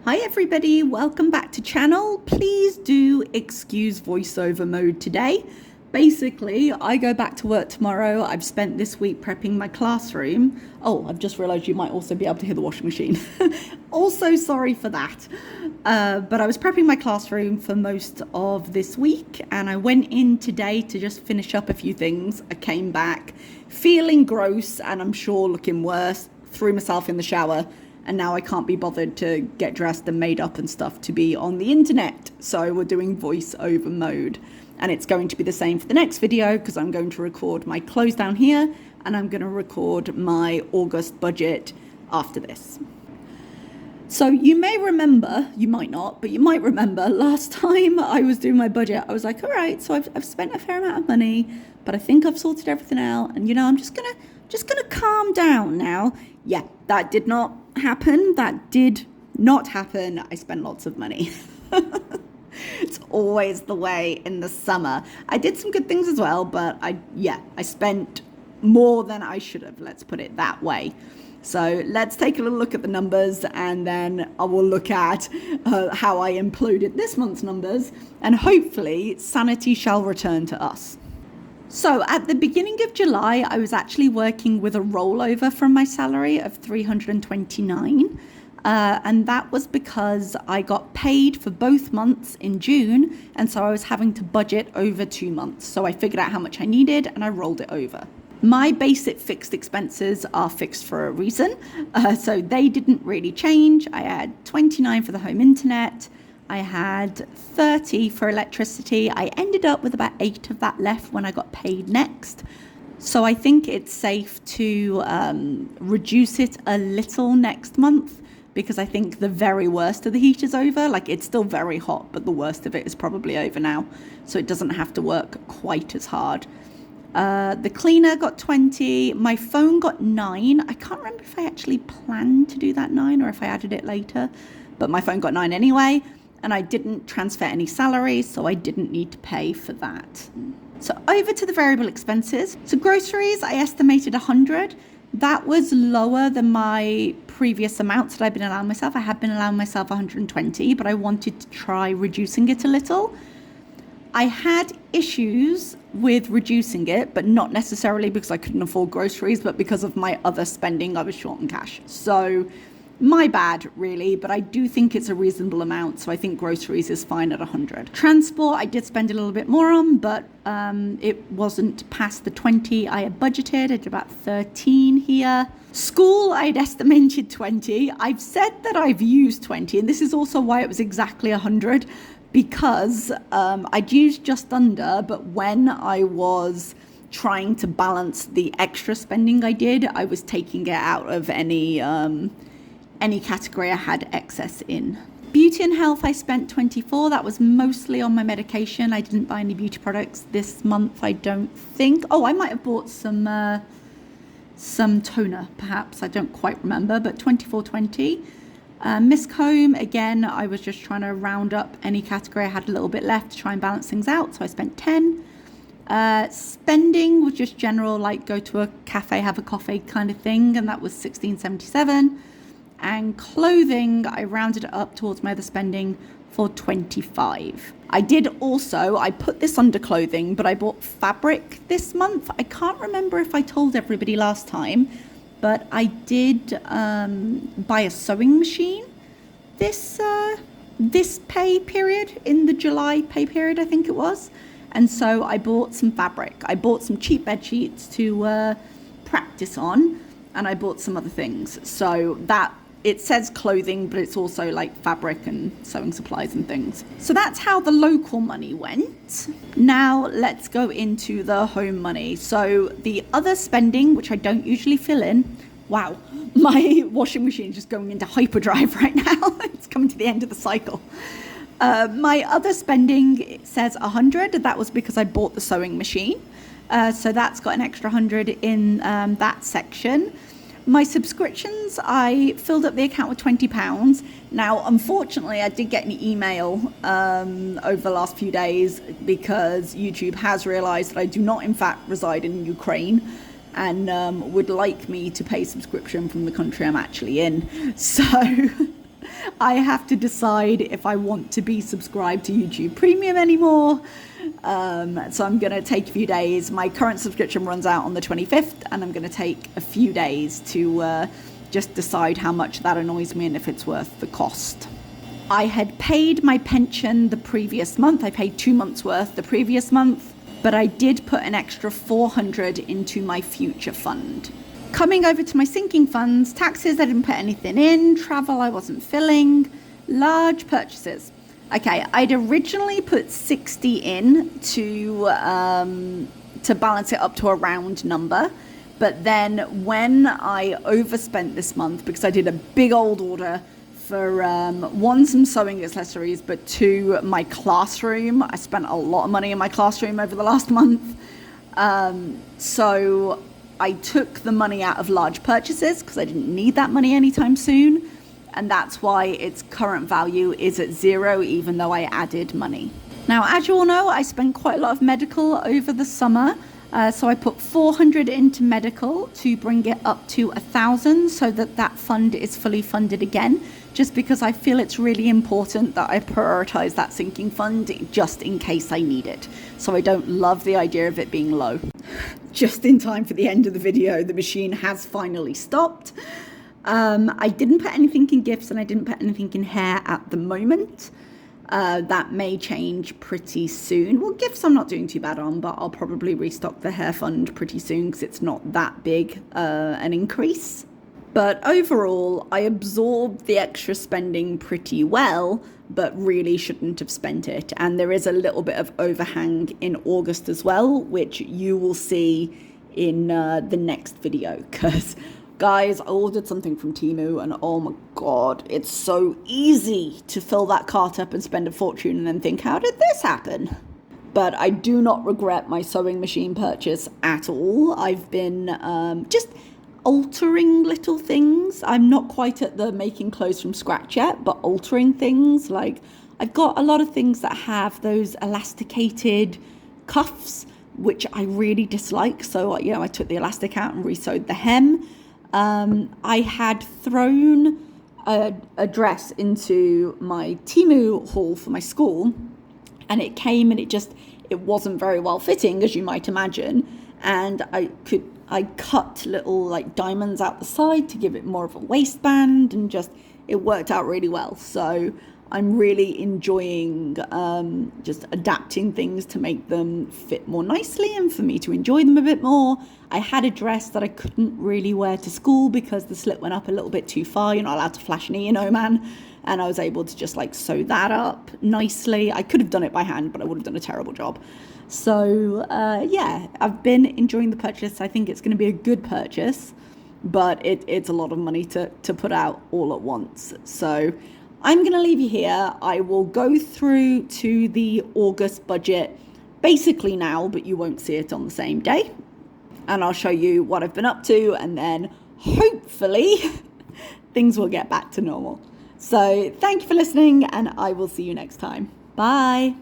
Hi everybody, welcome back to channel. Please do excuse voiceover mode today. Basically, I go back to work tomorrow. I've spent this week prepping my classroom. Oh, I've just realized you might also be able to hear the washing machine. Also sorry for that. But I was prepping my classroom for most of this week and I went in today to just finish up a few things. I came back feeling gross and I'm sure looking worse, threw myself in the shower. And now I can't be bothered to get dressed and made up and stuff to be on the internet. So we're doing voiceover mode. And it's going to be the same for the next video because I'm going to record my close down here and I'm going to record my August budget after this. So you may remember, you might not, but you might remember last time I was doing my budget, I was like, all right, so I've spent a fair amount of money, but I think I've sorted everything out. And, I'm just gonna calm down now. Yeah, that did not happen. That did not happen. I spent lots of money. It's always the way in the summer. I did some good things as well, but I spent more than I should have. Let's put it that way. So let's take a little look at the numbers and then I will look at how I imploded this month's numbers and hopefully sanity shall return to us. So at the beginning of July, I was actually working with a rollover from my salary of $329. And that was because I got paid for both months in June. And so I was having to budget over 2 months. So I figured out how much I needed and I rolled it over. My basic fixed expenses are fixed for a reason. So they didn't really change. I had 29 for the home internet. I had 30 for electricity. I ended up with about 8 of that left when I got paid next. So I think it's safe to reduce it a little next month because I think the very worst of the heat is over. Like it's still very hot, but the worst of it is probably over now. So it doesn't have to work quite as hard. The cleaner got 20. My phone got 9. I can't remember if I actually planned to do that 9 or if I added it later, but my phone got 9 anyway. And I didn't transfer any salaries, so I didn't need to pay for that. So over to the variable expenses. So groceries, I estimated 100. That was lower than my previous amounts that I've been allowing myself. I had been allowing myself 120, but I wanted to try reducing it a little. I had issues with reducing it, but not necessarily because I couldn't afford groceries, but because of my other spending, I was short on cash. So my bad, really, but I do think it's a reasonable amount, so I think groceries is fine at 100. Transport, I did spend a little bit more on, but it wasn't past the 20 I had budgeted. I did about 13 here. School, I'd estimated 20. I've said that I've used 20, and this is also why it was exactly 100, because I'd used just under, but when I was trying to balance the extra spending I did, I was taking it out of any category I had excess in. Beauty and health, I spent 24. That was mostly on my medication. I didn't buy any beauty products this month, I don't think. Oh, I might have bought some toner, perhaps. I don't quite remember, but 24.20. Miss Comb, again, I was just trying to round up any category I had a little bit left to try and balance things out, so I spent 10. Spending was just general, like go to a cafe, have a coffee kind of thing, and that was 16.77. And clothing, I rounded it up towards my other spending for 25. I put this under clothing, but I bought fabric this month. I can't remember if I told everybody last time, but I did buy a sewing machine this pay period, in the July pay period, I think it was. And so I bought some fabric. I bought some cheap bed sheets to practice on, and I bought some other things. So that, it says clothing, but it's also like fabric and sewing supplies and things. So that's how the local money went. Now let's go into the home money. So the other spending, which I don't usually fill in, wow, my washing machine is just going into hyperdrive right now. It's coming to the end of the cycle. My other spending, it says 100. That was because I bought the sewing machine. So that's got an extra 100 in that section. My subscriptions, I filled up the account with £20. Now, unfortunately, I did get an email over the last few days because YouTube has realized that I do not, in fact, reside in Ukraine and would like me to pay subscription from the country I'm actually in. So I have to decide if I want to be subscribed to YouTube Premium anymore. So I'm going to take a few days. My current subscription runs out on the 25th, and I'm going to take a few days to just decide how much that annoys me and if it's worth the cost. I had paid my pension the previous month. I paid 2 months worth the previous month, but I did put an extra $400 into my future fund. Coming over to my sinking funds, taxes, I didn't put anything in. Travel, I wasn't filling. Large purchases. Okay, I'd originally put 60 in to balance it up to a round number. But then when I overspent this month, because I did a big old order for one, some sewing accessories, but two, my classroom. I spent a lot of money in my classroom over the last month. So I took the money out of large purchases because I didn't need that money anytime soon. And that's why its current value is at 0, even though I added money. Now, as you all know, I spent quite a lot of medical over the summer. So I put 400 into medical to bring it up to 1,000 so that fund is fully funded again, just because I feel it's really important that I prioritize that sinking fund just in case I need it. So I don't love the idea of it being low. Just in time for the end of the video, the machine has finally stopped. I didn't put anything in gifts and I didn't put anything in hair at the moment. That may change pretty soon. Well, gifts I'm not doing too bad on, but I'll probably restock the hair fund pretty soon because it's not that big an increase. But overall, I absorbed the extra spending pretty well, but really shouldn't have spent it. And there is a little bit of overhang in August as well, which you will see in the next video, because guys, I ordered something from Temu and oh my god, it's so easy to fill that cart up and spend a fortune and then think, how did this happen? But I do not regret my sewing machine purchase at all. I've been just altering little things. I'm not quite at the making clothes from scratch yet, but altering things. Like, I've got a lot of things that have those elasticated cuffs, which I really dislike. So, you know, I took the elastic out and re-sewed the hem. I had thrown a dress into my Temu haul for my school, and it came and it wasn't very well fitting, as you might imagine. And I cut little like diamonds out the side to give it more of a waistband, and it worked out really well. So I'm really enjoying just adapting things to make them fit more nicely and for me to enjoy them a bit more. I had a dress that I couldn't really wear to school because the slit went up a little bit too far. You're not allowed to flash knee, you know, man. And I was able to just like sew that up nicely. I could have done it by hand, but I would have done a terrible job. So yeah, I've been enjoying the purchase. I think it's going to be a good purchase, but it's a lot of money to put out all at once. So I'm going to leave you here. I will go through to the August budget basically now, but you won't see it on the same day. And I'll show you what I've been up to, and then hopefully things will get back to normal. So thank you for listening, and I will see you next time. Bye.